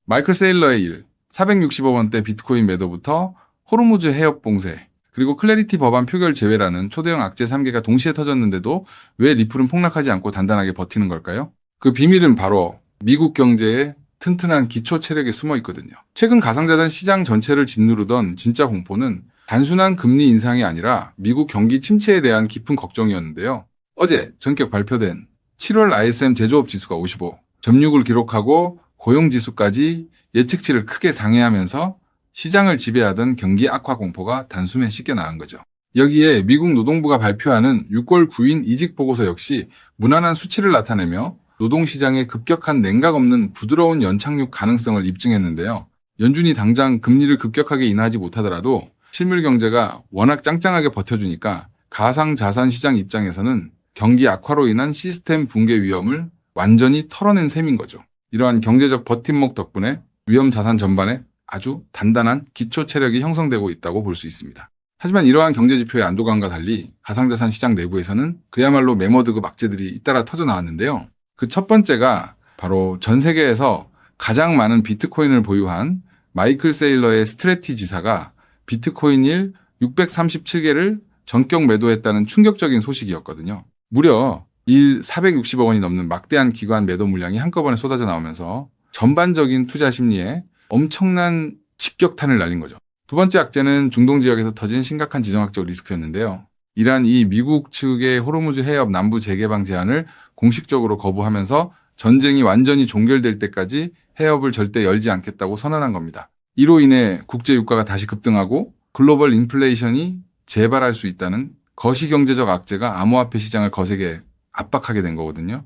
마이클 세일러의 일, 460억 원대 비트코인 매도부터 호르무즈 해협 봉쇄, 그리고 클래리티 법안 표결 제외라는 초대형 악재 3개가 동시에 터졌는데도 왜 리플은 폭락하지 않고 단단하게 버티는 걸까요? 그 비밀은 바로 미국 경제의 튼튼한 기초 체력에 숨어 있거든요. 최근 가상자산 시장 전체를 짓누르던 진짜 공포는 단순한 금리 인상이 아니라 미국 경기 침체에 대한 깊은 걱정이었는데요. 어제 전격 발표된 7월 ISM 제조업 지수가 55, 점유율을 기록하고 고용지수까지 예측치를 크게 상회하면서 시장을 지배하던 경기 악화 공포가 단숨에 씻겨나간 거죠. 여기에 미국 노동부가 발표하는 6월 9일 이직 보고서 역시 무난한 수치를 나타내며 노동시장의 급격한 냉각 없는 부드러운 연착륙 가능성을 입증했는데요. 연준이 당장 금리를 급격하게 인하하지 못하더라도 실물 경제가 워낙 짱짱하게 버텨주니까 가상자산 시장 입장에서는 경기 악화로 인한 시스템 붕괴 위험을 완전히 털어낸 셈인 거죠. 이러한 경제적 버팀목 덕분에 위험 자산 전반에 아주 단단한 기초 체력이 형성되고 있다고 볼 수 있습니다. 하지만 이러한 경제 지표의 안도감과 달리 가상자산 시장 내부에서는 그야말로 매머드급 악재들이 잇따라 터져 나왔는데요. 그 첫 번째가 바로 전 세계에서 가장 많은 비트코인을 보유한 마이클 세일러의 스트레티 지사가 비트코인일 637개를 전격 매도했다는 충격적인 소식이었거든요. 무려 일 460억 원이 넘는 막대한 기관 매도 물량이 한꺼번에 쏟아져 나오면서 전반적인 투자 심리에 엄청난 직격탄을 날린 거죠. 두 번째 악재는 중동 지역에서 터진 심각한 지정학적 리스크였는데요. 이란 이 미국 측의 호르무즈 해협 남부 재개방 제안을 공식적으로 거부하면서 전쟁이 완전히 종결될 때까지 해협을 절대 열지 않겠다고 선언한 겁니다. 이로 인해 국제 유가가 다시 급등하고 글로벌 인플레이션이 재발할 수 있다는 거시경제적 악재가 암호화폐 시장을 거세게 압박하게 된 거거든요.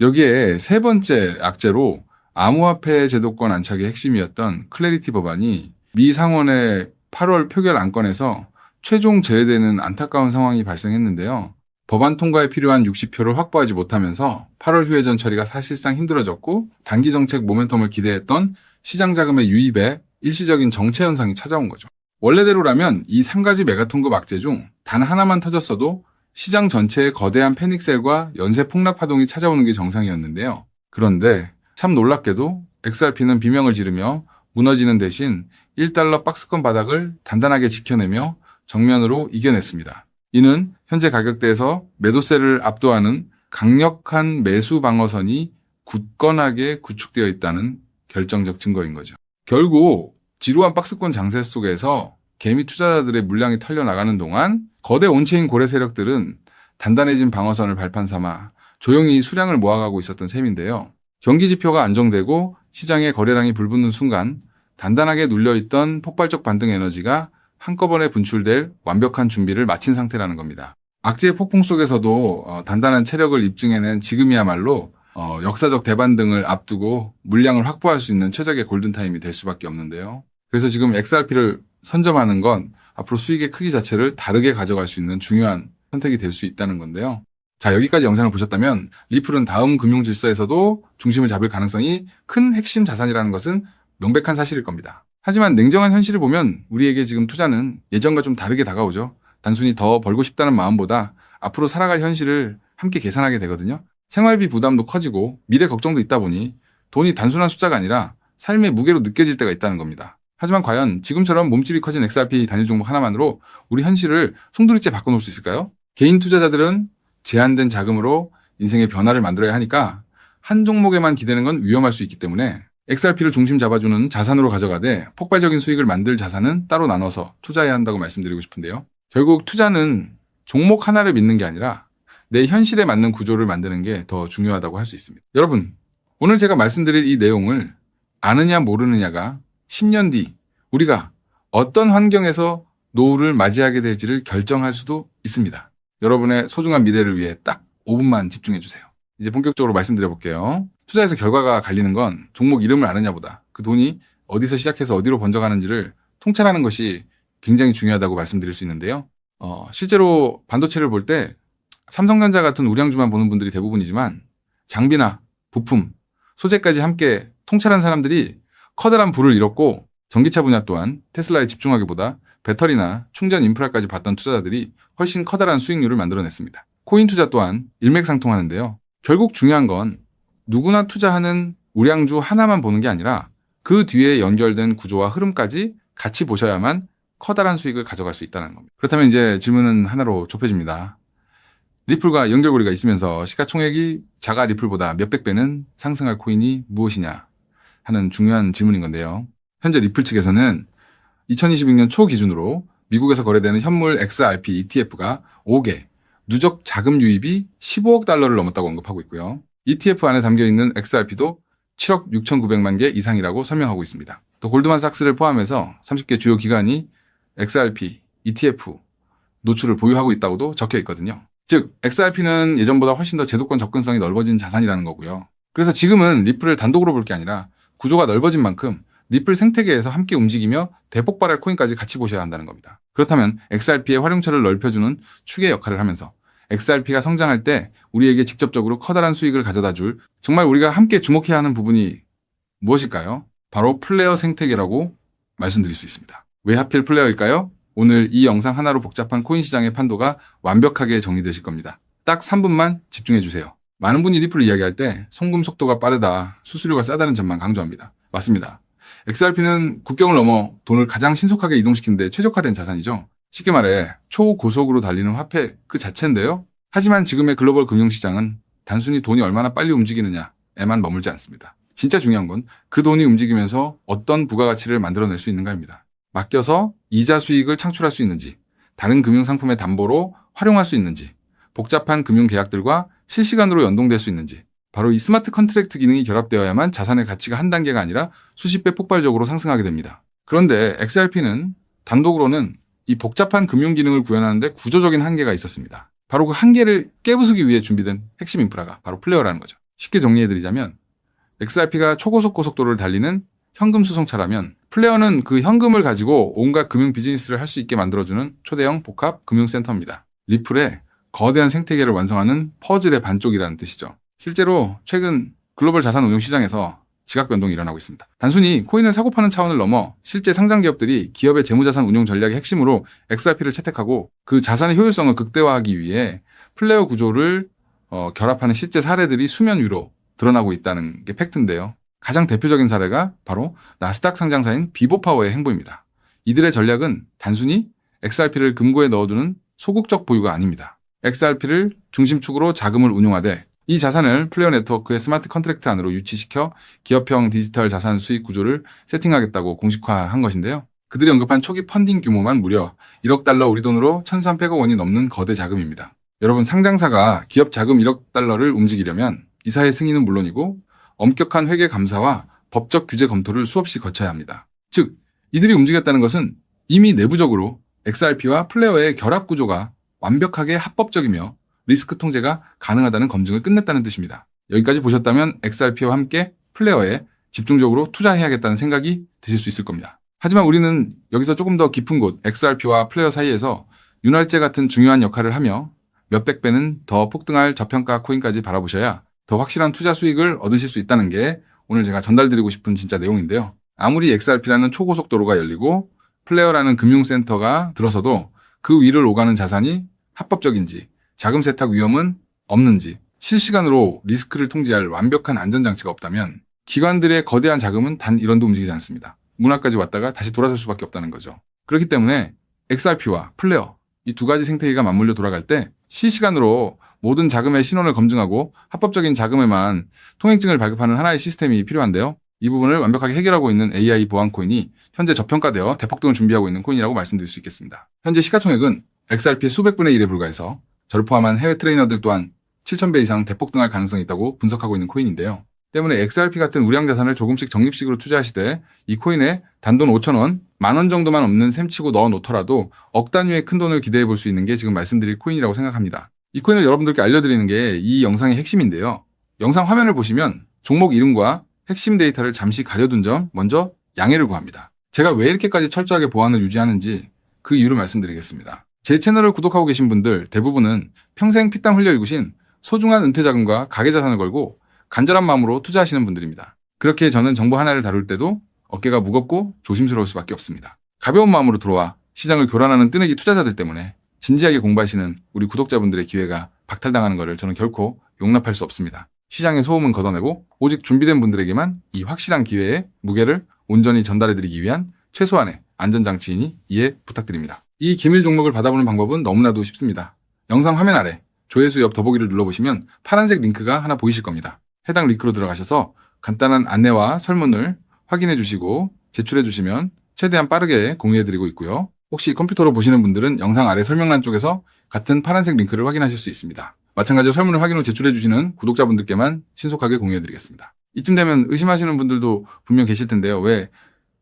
여기에 세 번째 악재로 암호화폐 제도권 안착의 핵심이었던 클래리티 법안이 미 상원의 8월 표결 안건에서 최종 제외되는 안타까운 상황이 발생했는데요. 법안 통과에 필요한 60표를 확보하지 못하면서 8월 휴회전 처리가 사실상 힘들어졌고 단기 정책 모멘텀을 기대했던 시장 자금의 유입에 일시적인 정체 현상이 찾아온 거죠. 원래대로라면 이 3가지 메가톤급 악재 중 단 하나만 터졌어도 시장 전체에 거대한 패닉셀과 연쇄 폭락 파동이 찾아오는 게 정상이었는데요. 그런데 참 놀랍게도 XRP는 비명을 지르며 무너지는 대신 1달러 박스권 바닥을 단단하게 지켜내며 정면으로 이겨냈습니다. 이는 현재 가격대에서 매도세를 압도하는 강력한 매수 방어선이 굳건하게 구축되어 있다는 결정적 증거인 거죠. 결국 지루한 박스권 장세 속에서 개미 투자자들의 물량이 털려나가는 동안 거대 온체인 고래 세력들은 단단해진 방어선을 발판 삼아 조용히 수량을 모아가고 있었던 셈인데요. 경기 지표가 안정되고 시장의 거래량이 불붙는 순간 단단하게 눌려있던 폭발적 반등 에너지가 한꺼번에 분출될 완벽한 준비를 마친 상태라는 겁니다. 악재의 폭풍 속에서도 단단한 체력을 입증해낸 지금이야말로 역사적 대반등을 앞두고 물량을 확보할 수 있는 최적의 골든타임이 될 수밖에 없는데요. 그래서 지금 XRP를 선점하는 건 앞으로 수익의 크기 자체를 다르게 가져갈 수 있는 중요한 선택이 될 수 있다는 건데요. 자, 여기까지 영상을 보셨다면 리플은 다음 금융 질서에서도 중심을 잡을 가능성이 큰 핵심 자산이라는 것은 명백한 사실일 겁니다. 하지만 냉정한 현실을 보면 우리에게 지금 투자는 예전과 좀 다르게 다가오죠. 단순히 더 벌고 싶다는 마음보다 앞으로 살아갈 현실을 함께 계산하게 되거든요. 생활비 부담도 커지고 미래 걱정도 있다 보니 돈이 단순한 숫자가 아니라 삶의 무게로 느껴질 때가 있다는 겁니다. 하지만 과연 지금처럼 몸집이 커진 XRP 단일 종목 하나만으로 우리 현실을 송두리째 바꿔놓을 수 있을까요? 개인 투자자들은 제한된 자금으로 인생의 변화를 만들어야 하니까 한 종목에만 기대는 건 위험할 수 있기 때문에 XRP를 중심 잡아주는 자산으로 가져가되 폭발적인 수익을 만들 자산은 따로 나눠서 투자해야 한다고 말씀드리고 싶은데요. 결국 투자는 종목 하나를 믿는 게 아니라 내 현실에 맞는 구조를 만드는 게 더 중요하다고 할 수 있습니다. 여러분, 오늘 제가 말씀드릴 이 내용을 아느냐 모르느냐가 10년 뒤 우리가 어떤 환경에서 노후를 맞이하게 될지를 결정할 수도 있습니다. 여러분의 소중한 미래를 위해 딱 5분만 집중해 주세요. 이제 본격적으로 말씀드려 볼게요. 투자에서 결과가 갈리는 건 종목 이름을 아느냐보다 그 돈이 어디서 시작해서 어디로 번져가는지를 통찰하는 것이 굉장히 중요하다고 말씀드릴 수 있는데요. 실제로 반도체를 볼 때 삼성전자 같은 우량주만 보는 분들이 대부분이지만 장비나 부품, 소재까지 함께 통찰한 사람들이 커다란 부를 잃었고 전기차 분야 또한 테슬라에 집중하기보다 배터리나 충전 인프라까지 봤던 투자자들이 훨씬 커다란 수익률을 만들어냈습니다. 코인 투자 또한 일맥상통하는데요. 결국 중요한 건 누구나 투자하는 우량주 하나만 보는 게 아니라 그 뒤에 연결된 구조와 흐름까지 같이 보셔야만 커다란 수익을 가져갈 수 있다는 겁니다. 그렇다면 이제 질문은 하나로 좁혀집니다. 리플과 연결고리가 있으면서 시가총액이 자가 리플보다 몇백 배는 상승할 코인이 무엇이냐 하는 중요한 질문인 건데요. 현재 리플 측에서는 2026년 초 기준으로 미국에서 거래되는 현물 XRP ETF가 5개, 누적 자금 유입이 15억 달러를 넘었다고 언급하고 있고요. ETF 안에 담겨있는 XRP도 7억 6,900만 개 이상이라고 설명하고 있습니다. 또 골드만삭스를 포함해서 30개 주요 기관이 XRP, ETF 노출을 보유하고 있다고도 적혀 있거든요. 즉, XRP는 예전보다 훨씬 더 제도권 접근성이 넓어진 자산이라는 거고요. 그래서 지금은 리플을 단독으로 볼 게 아니라 구조가 넓어진 만큼 리플 생태계에서 함께 움직이며 대폭발할 코인까지 같이 보셔야 한다는 겁니다. 그렇다면 XRP의 활용처를 넓혀주는 축의 역할을 하면서 XRP가 성장할 때 우리에게 직접적으로 커다란 수익을 가져다 줄 정말 우리가 함께 주목해야 하는 부분이 무엇일까요? 바로 플레이어 생태계라고 말씀드릴 수 있습니다. 왜 하필 플레이어일까요? 오늘 이 영상 하나로 복잡한 코인 시장의 판도가 완벽하게 정리되실 겁니다. 딱 3분만 집중해주세요. 많은 분이 리플을 이야기할 때 송금 속도가 빠르다, 수수료가 싸다는 점만 강조합니다. 맞습니다. XRP는 국경을 넘어 돈을 가장 신속하게 이동시키는 데 최적화된 자산이죠. 쉽게 말해 초고속으로 달리는 화폐 그 자체인데요. 하지만 지금의 글로벌 금융시장은 단순히 돈이 얼마나 빨리 움직이느냐에만 머물지 않습니다. 진짜 중요한 건 그 돈이 움직이면서 어떤 부가가치를 만들어낼 수 있는가입니다. 맡겨서 이자 수익을 창출할 수 있는지, 다른 금융상품의 담보로 활용할 수 있는지, 복잡한 금융계약들과 실시간으로 연동될 수 있는지, 바로 이 스마트 컨트랙트 기능이 결합되어야만 자산의 가치가 한 단계가 아니라 수십 배 폭발적으로 상승하게 됩니다. 그런데 XRP는 단독으로는 이 복잡한 금융 기능을 구현하는데 구조적인 한계가 있었습니다. 바로 그 한계를 깨부수기 위해 준비된 핵심 인프라가 바로 플레이어라는 거죠. 쉽게 정리해드리자면 XRP가 초고속 고속도로를 달리는 현금 수송차라면 플레이어는 그 현금을 가지고 온갖 금융 비즈니스를 할 수 있게 만들어주는 초대형 복합 금융센터입니다. 리플의 거대한 생태계를 완성하는 퍼즐의 반쪽이라는 뜻이죠. 실제로 최근 글로벌 자산 운용 시장에서 지각 변동이 일어나고 있습니다. 단순히 코인을 사고 파는 차원을 넘어 실제 상장 기업들이 기업의 재무자산 운용 전략의 핵심으로 XRP를 채택하고 그 자산의 효율성을 극대화하기 위해 플레이어 구조를 결합하는 실제 사례들이 수면 위로 드러나고 있다는 게 팩트인데요. 가장 대표적인 사례가 바로 나스닥 상장사인 비보파워의 행보입니다. 이들의 전략은 단순히 XRP를 금고에 넣어두는 소극적 보유가 아닙니다. XRP를 중심축으로 자금을 운용하되 이 자산을 플레이어 네트워크의 스마트 컨트랙트 안으로 유치시켜 기업형 디지털 자산 수익 구조를 세팅하겠다고 공식화한 것인데요. 그들이 언급한 초기 펀딩 규모만 무려 1억 달러 우리 돈으로 1,300억 원이 넘는 거대 자금입니다. 여러분, 상장사가 기업 자금 1억 달러를 움직이려면 이사의 승인은 물론이고 엄격한 회계 감사와 법적 규제 검토를 수없이 거쳐야 합니다. 즉, 이들이 움직였다는 것은 이미 내부적으로 XRP와 플레이어의 결합 구조가 완벽하게 합법적이며 리스크 통제가 가능하다는 검증을 끝냈다는 뜻입니다. 여기까지 보셨다면 XRP와 함께 플레이어에 집중적으로 투자해야겠다는 생각이 드실 수 있을 겁니다. 하지만 우리는 여기서 조금 더 깊은 곳 XRP와 플레이어 사이에서 윤활제 같은 중요한 역할을 하며 몇백 배는 더 폭등할 저평가 코인까지 바라보셔야 더 확실한 투자 수익을 얻으실 수 있다는 게 오늘 제가 전달드리고 싶은 진짜 내용인데요. 아무리 XRP라는 초고속도로가 열리고 플레이어라는 금융센터가 들어서도 그 위를 오가는 자산이 합법적인지, 자금 세탁 위험은 없는지, 실시간으로 리스크를 통제할 완벽한 안전장치가 없다면 기관들의 거대한 자금은 단 1원도 움직이지 않습니다. 문화까지 왔다가 다시 돌아설 수밖에 없다는 거죠. 그렇기 때문에 XRP와 플레이어, 이 두 가지 생태계가 맞물려 돌아갈 때 실시간으로 모든 자금의 신원을 검증하고 합법적인 자금에만 통행증을 발급하는 하나의 시스템이 필요한데요. 이 부분을 완벽하게 해결하고 있는 AI 보안 코인이 현재 저평가되어 대폭등을 준비하고 있는 코인이라고 말씀드릴 수 있겠습니다. 현재 시가총액은 XRP의 수백 분의 1에 불과해서 저를 포함한 해외 트레이너들 또한 7,000배 이상 대폭등할 가능성이 있다고 분석하고 있는 코인인데요. 때문에 XRP 같은 우량 자산을 조금씩 적립식으로 투자하시되 이 코인에 단돈 5,000원, 10,000원 정도만 없는 셈치고 넣어 놓더라도 억 단위의 큰 돈을 기대해 볼 수 있는 게 지금 말씀드릴 코인이라고 생각합니다. 이 코인을 여러분들께 알려드리는 게 이 영상의 핵심인데요. 영상 화면을 보시면 종목 이름과 핵심 데이터를 잠시 가려둔 점 먼저 양해를 구합니다. 제가 왜 이렇게까지 철저하게 보안을 유지하는지 그 이유를 말씀드리겠습니다. 제 채널을 구독하고 계신 분들 대부분은 평생 피땀 흘려 일구신 소중한 은퇴자금과 가계자산을 걸고 간절한 마음으로 투자하시는 분들입니다. 그렇게 저는 정보 하나를 다룰 때도 어깨가 무겁고 조심스러울 수밖에 없습니다. 가벼운 마음으로 들어와 시장을 교란하는 뜨내기 투자자들 때문에 진지하게 공부하시는 우리 구독자분들의 기회가 박탈당하는 것을 저는 결코 용납할 수 없습니다. 시장의 소음은 걷어내고 오직 준비된 분들에게만 이 확실한 기회의 무게를 온전히 전달해드리기 위한 최소한의 안전장치이니 이해 부탁드립니다. 이 기밀 종목을 받아보는 방법은 너무나도 쉽습니다. 영상 화면 아래 조회수 옆 더보기를 눌러보시면 파란색 링크가 하나 보이실 겁니다. 해당 링크로 들어가셔서 간단한 안내와 설문을 확인해 주시고 제출해 주시면 최대한 빠르게 공유해드리고 있고요. 혹시 컴퓨터로 보시는 분들은 영상 아래 설명란 쪽에서 같은 파란색 링크를 확인하실 수 있습니다. 마찬가지로 설문을 확인 후 제출해 주시는 구독자분들께만 신속하게 공유해드리겠습니다. 이쯤 되면 의심하시는 분들도 분명 계실 텐데요. 왜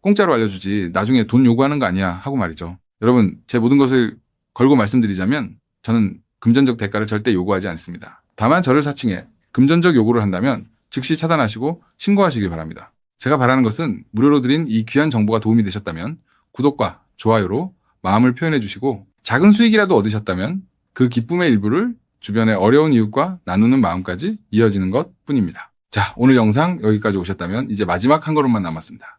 공짜로 알려주지 나중에 돈 요구하는 거 아니야 하고 말이죠. 여러분, 제 모든 것을 걸고 말씀드리자면 저는 금전적 대가를 절대 요구하지 않습니다. 다만 저를 사칭해 금전적 요구를 한다면 즉시 차단하시고 신고하시길 바랍니다. 제가 바라는 것은 무료로 드린 이 귀한 정보가 도움이 되셨다면 구독과 좋아요로 마음을 표현해 주시고 작은 수익이라도 얻으셨다면 그 기쁨의 일부를 주변의 어려운 이웃과 나누는 마음까지 이어지는 것 뿐입니다. 자, 오늘 영상 여기까지 오셨다면 이제 마지막 한 걸음만 남았습니다.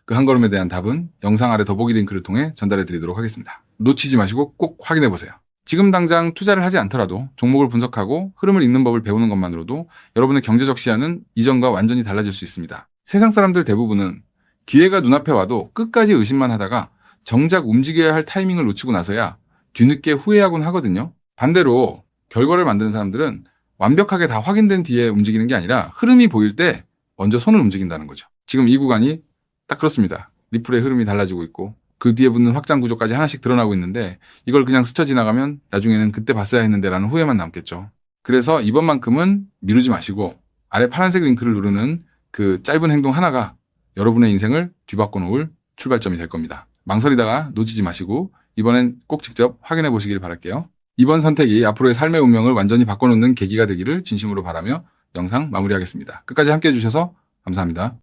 그 한 걸음에 대한 답은 영상 아래 더보기 링크를 통해 전달해 드리도록 하겠습니다. 놓치지 마시고 꼭 확인해 보세요. 지금 당장 투자를 하지 않더라도 종목을 분석하고 흐름을 읽는 법을 배우는 것만으로도 여러분의 경제적 시야는 이전과 완전히 달라질 수 있습니다. 세상 사람들 대부분은 기회가 눈앞에 와도 끝까지 의심만 하다가 정작 움직여야 할 타이밍을 놓치고 나서야 뒤늦게 후회하곤 하거든요. 반대로 결과를 만드는 사람들은 완벽하게 다 확인된 뒤에 움직이는 게 아니라 흐름이 보일 때 먼저 손을 움직인다는 거죠. 지금 이 구간이 딱 그렇습니다. 리플의 흐름이 달라지고 있고 그 뒤에 붙는 확장 구조까지 하나씩 드러나고 있는데 이걸 그냥 스쳐 지나가면 나중에는 그때 봤어야 했는데 라는 후회만 남겠죠. 그래서 이번만큼은 미루지 마시고 아래 파란색 링크를 누르는 그 짧은 행동 하나가 여러분의 인생을 뒤바꿔 놓을 출발점이 될 겁니다. 망설이다가 놓치지 마시고 이번엔 꼭 직접 확인해 보시길 바랄게요. 이번 선택이 앞으로의 삶의 운명을 완전히 바꿔놓는 계기가 되기를 진심으로 바라며 영상 마무리하겠습니다. 끝까지 함께해 주셔서 감사합니다.